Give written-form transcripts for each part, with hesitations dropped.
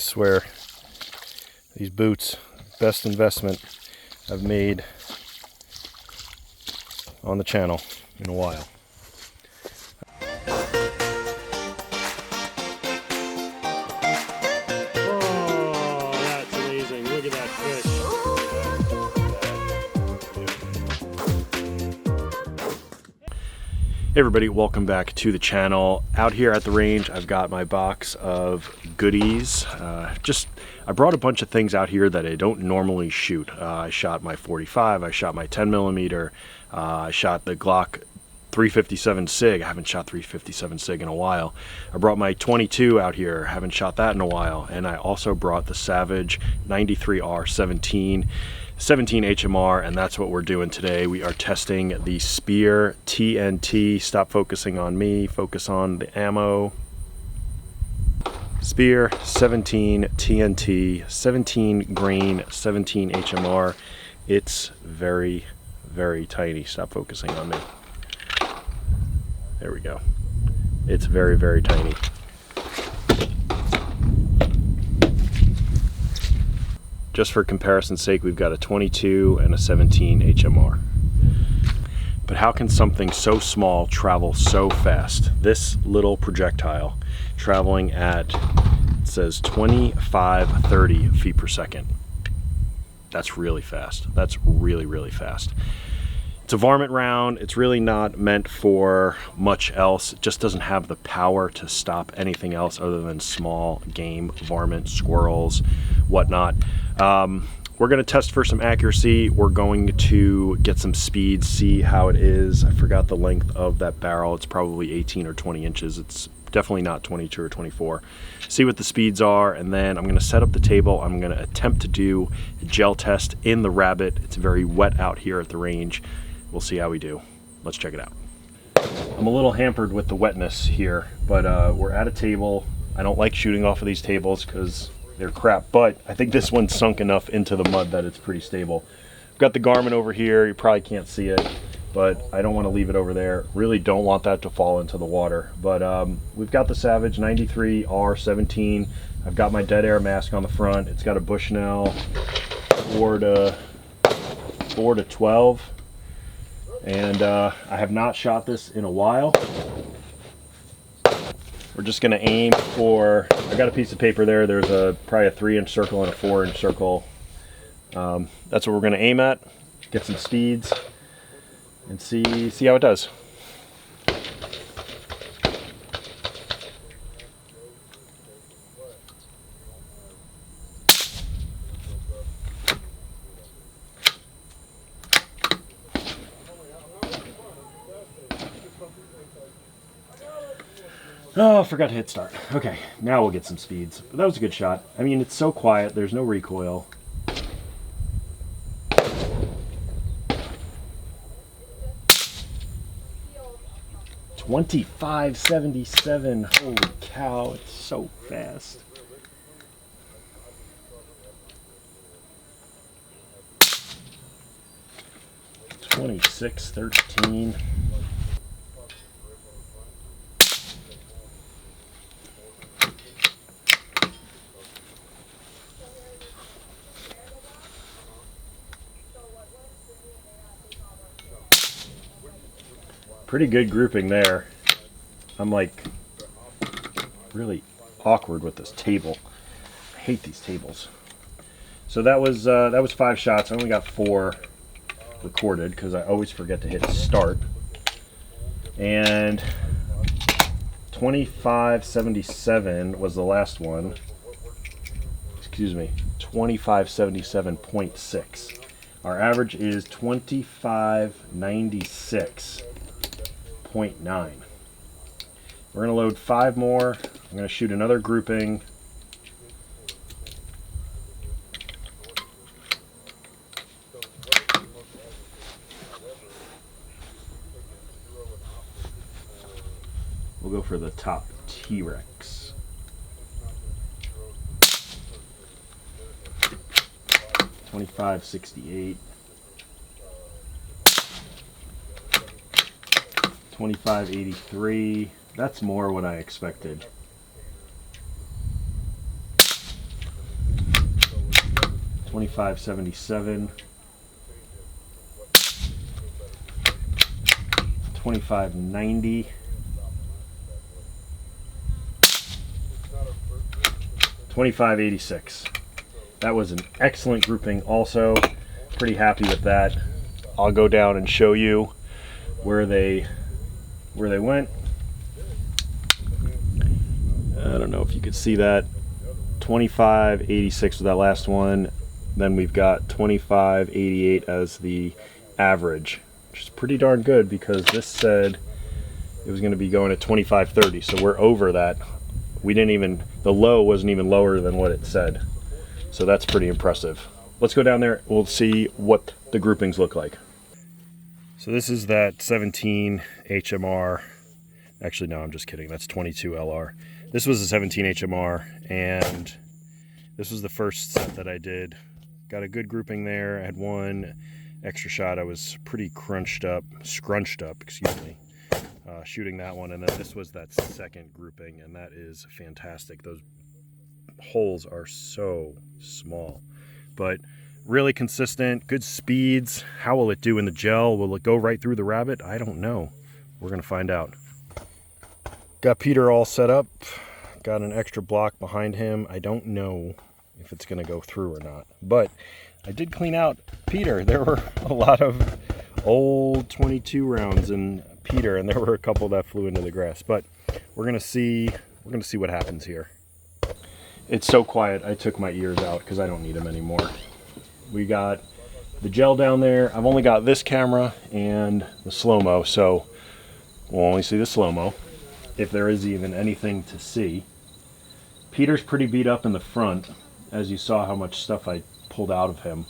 swear, these boots, best investment I've made on the channel in a while. Oh, that's amazing. Look at that fish. Hey everybody, welcome back to the channel. Out here at the range, I've got my box of goodies. I brought a bunch of things out here that I don't normally shoot. I shot my 45, I shot my 10mm, I shot the Glock 357 SIG. I haven't shot 357 SIG in a while. I brought my 22 out here, haven't shot that in a while. And I also brought the Savage 93R17 HMR, and that's what we're doing today. We are testing the Speer TNT. Stop focusing on me, focus on the ammo. Speer 17 TNT, 17 grain, 17 HMR. It's very, very tiny. Stop focusing on me. There we go. It's very, very tiny. Just for comparison's sake, we've got a 22 and a 17 HMR. But how can something so small travel so fast? This little projectile traveling at, it says 2530 feet per second. That's really fast. That's really, really fast. It's a varmint round. It's really not meant for much else. It just doesn't have the power to stop anything else other than small game, varmint, squirrels, whatnot. We're going to test for some accuracy. We're going to get some speed, see how it is. I forgot the length of that barrel. It's probably 18 or 20 inches. It's definitely not 22 or 24. See what the speeds are, and then I'm going to set up the table. I'm going to attempt to do a gel test in the Rabbit. It's very wet out here at the range. We'll see how we do. Let's check it out. I'm a little hampered with the wetness here, but we're at a table. I don't like shooting off of these tables because they're crap, but I think this one's sunk enough into the mud that it's pretty stable. I've got the Garmin over here. You probably can't see it, but I don't want to leave it over there. Really don't want that to fall into the water. But we've got the Savage 93R17. I've got my dead air mask on the front. It's got a Bushnell 4 to 12. And I have not shot this in a while. We're just gonna aim for, I got a piece of paper there. There's probably a 3-inch circle and a 4-inch circle. That's what we're gonna aim at, get some speeds, and see how it does. Oh, I forgot to hit start. Okay, now we'll get some speeds. But that was a good shot. I mean, it's so quiet. There's no recoil. .2577. Holy cow, it's so fast. .2613. Pretty good grouping there. I'm like really awkward with this table. I hate these tables. So that was 5 shots. I only got 4 recorded because I always forget to hit start. And 2577 was the last one. Excuse me, 2577.6. Our average is 2596.9. We're going to load 5 more. I'm going to shoot another grouping. We'll go for the top T-Rex. $25.68. $25.83. That's more what I expected. 2577, 2590, 2586. That was an excellent grouping also. Pretty happy with that. I'll go down and show you where they went. I don't know if you could see that. 2586 was that last one. Then we've got 2588 as the average, which is pretty darn good because this said it was going to be going at 2530, so we're over that. We didn't even, the low wasn't even lower than what it said, so that's pretty impressive. Let's go down there. We'll see what the groupings look like. So this is that 17 HMR. Actually, no, I'm just kidding. That's 22 LR. This was a 17 HMR, and this was the first set that I did. Got a good grouping there. I had one extra shot. I was pretty scrunched up, excuse me, shooting that one. And then this was that second grouping, and that is fantastic. Those holes are so small, but really consistent, good speeds. How will it do in the gel? Will it go right through the rabbit? I don't know. We're gonna find out. Got Peter all set up. Got an extra block behind him. I don't know if it's gonna go through or not, but I did clean out Peter. There were a lot of old 22 rounds in Peter, and there were a couple that flew into the grass, but we're gonna see what happens here. It's so quiet, I took my ears out because I don't need them anymore. We got the gel down there. I've only got this camera and the slow-mo, so we'll only see the slow-mo, if there is even anything to see. Peter's pretty beat up in the front, as you saw how much stuff I pulled out of him.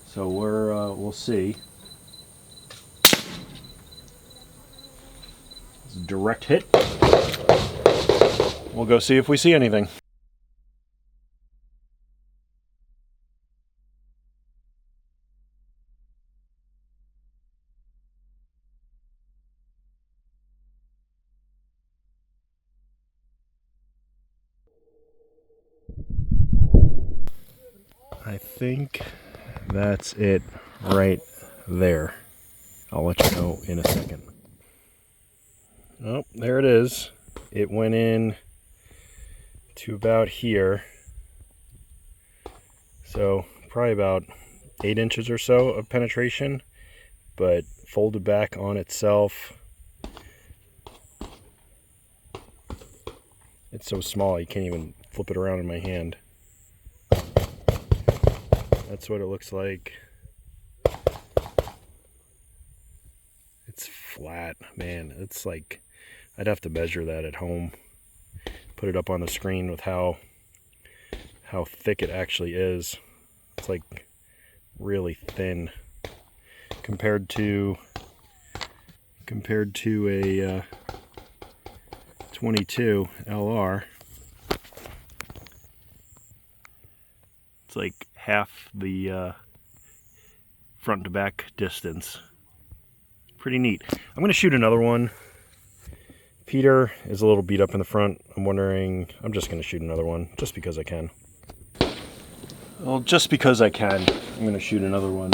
So we'll see. It's a direct hit. We'll go see if we see anything. I think that's it right there. I'll let you know in a second. Oh, there it is. It went in to about here. So probably about 8 inches or so of penetration, but folded back on itself. It's so small you can't even flip it around in my hand. That's what it looks like. It's flat, man. It's like, I'd have to measure that at home. Put it up on the screen with how thick it actually is. It's like really thin compared to a 22 LR. It's like half the front to back distance. Pretty neat. I'm going to shoot another one. Peter is a little beat up in the front. I'm just going to shoot another one just because I can. Well, just because I can, I'm going to shoot another one.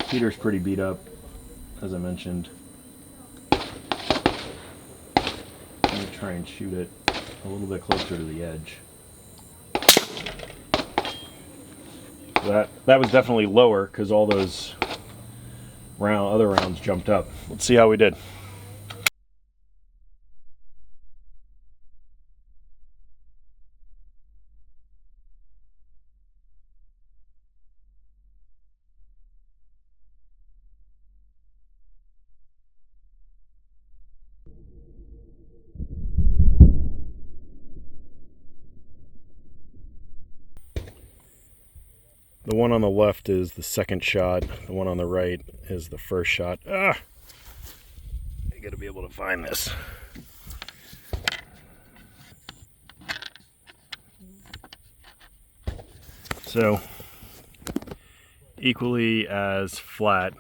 Peter's pretty beat up, as I mentioned. I'm going to try and shoot it a little bit closer to the edge. That was definitely lower because all those other rounds jumped up. Let's see how we did. The one on the left is the second shot. The one on the right is the first shot. I gotta be able to find this. So, equally as flat,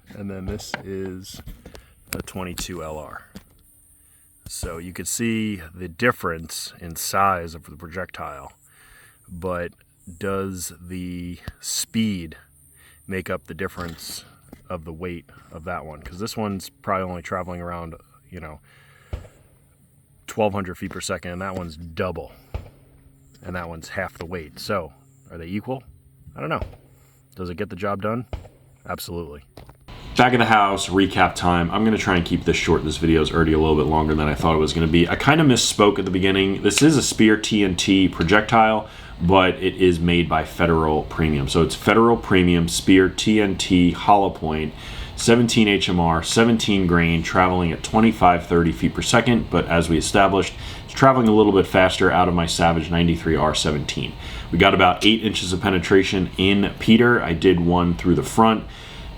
and then this is a 22 LR. So you could see the difference in size of the projectile. but does the speed make up the difference of the weight of that one? Because this one's probably only traveling around, 1,200 feet per second, and that one's double, and that one's half the weight. So are they equal? I don't know. Does it get the job done? Absolutely. Back at the house, recap time. I'm going to try and keep this short. This video is already a little bit longer than I thought it was going to be. I kind of misspoke at the beginning. This is a Speer TNT projectile, but it is made by Federal Premium. So it's Federal Premium Speer TNT hollow point, 17 HMR, 17 grain, traveling at 25-30 feet per second. But as we established, it's traveling a little bit faster out of my Savage 93 R17. We got about 8 inches of penetration in Peter. I did one through the front.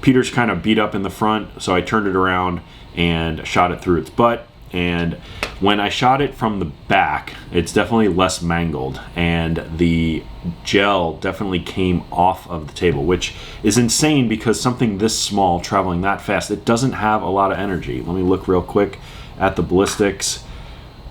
Peter's kind of beat up in the front, so I turned it around and shot it through its butt. And when I shot it from the back, it's definitely less mangled, and the gel definitely came off of the table, which is insane because something this small traveling that fast, it doesn't have a lot of energy. Let me look real quick at the ballistics.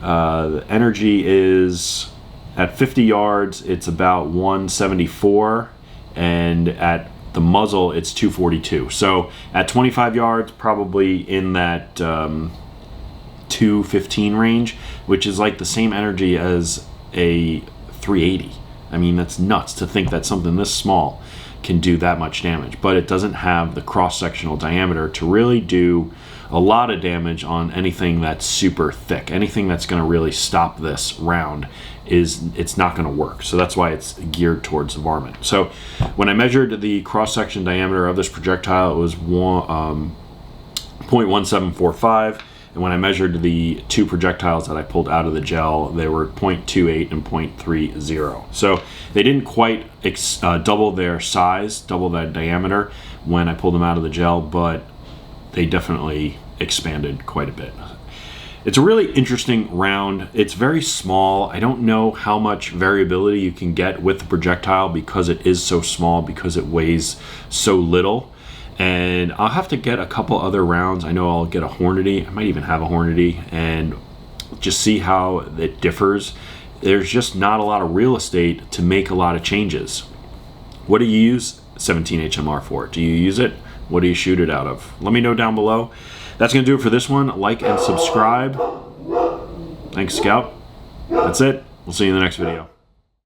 The energy is at 50 yards, it's about 174, and at the muzzle, it's 242. So at 25 yards, probably in that 215 range, which is like the same energy as a 380. I mean, that's nuts to think that something this small can do that much damage, but it doesn't have the cross-sectional diameter to really do a lot of damage on anything that's super thick. Anything that's going to really stop this round it's not going to work. So that's why it's geared towards the varmint. So when I measured the cross-section diameter of this projectile, it was 0.1745. And when I measured the two projectiles that I pulled out of the gel, they were 0.28 and 0.30. So they didn't quite double their size, double that diameter when I pulled them out of the gel, but they definitely expanded quite a bit. It's a really interesting round. It's very small. I don't know how much variability you can get with the projectile because it is so small, because it weighs so little. And I'll have to get a couple other rounds. I know I'll get a Hornady. I might even have a Hornady and just see how it differs. There's just not a lot of real estate to make a lot of changes. What do you use 17 HMR for? Do you use it? What do you shoot it out of? Let me know down below. That's going to do it for this one. Like and subscribe. Thanks, Scout. That's it. We'll see you in the next video.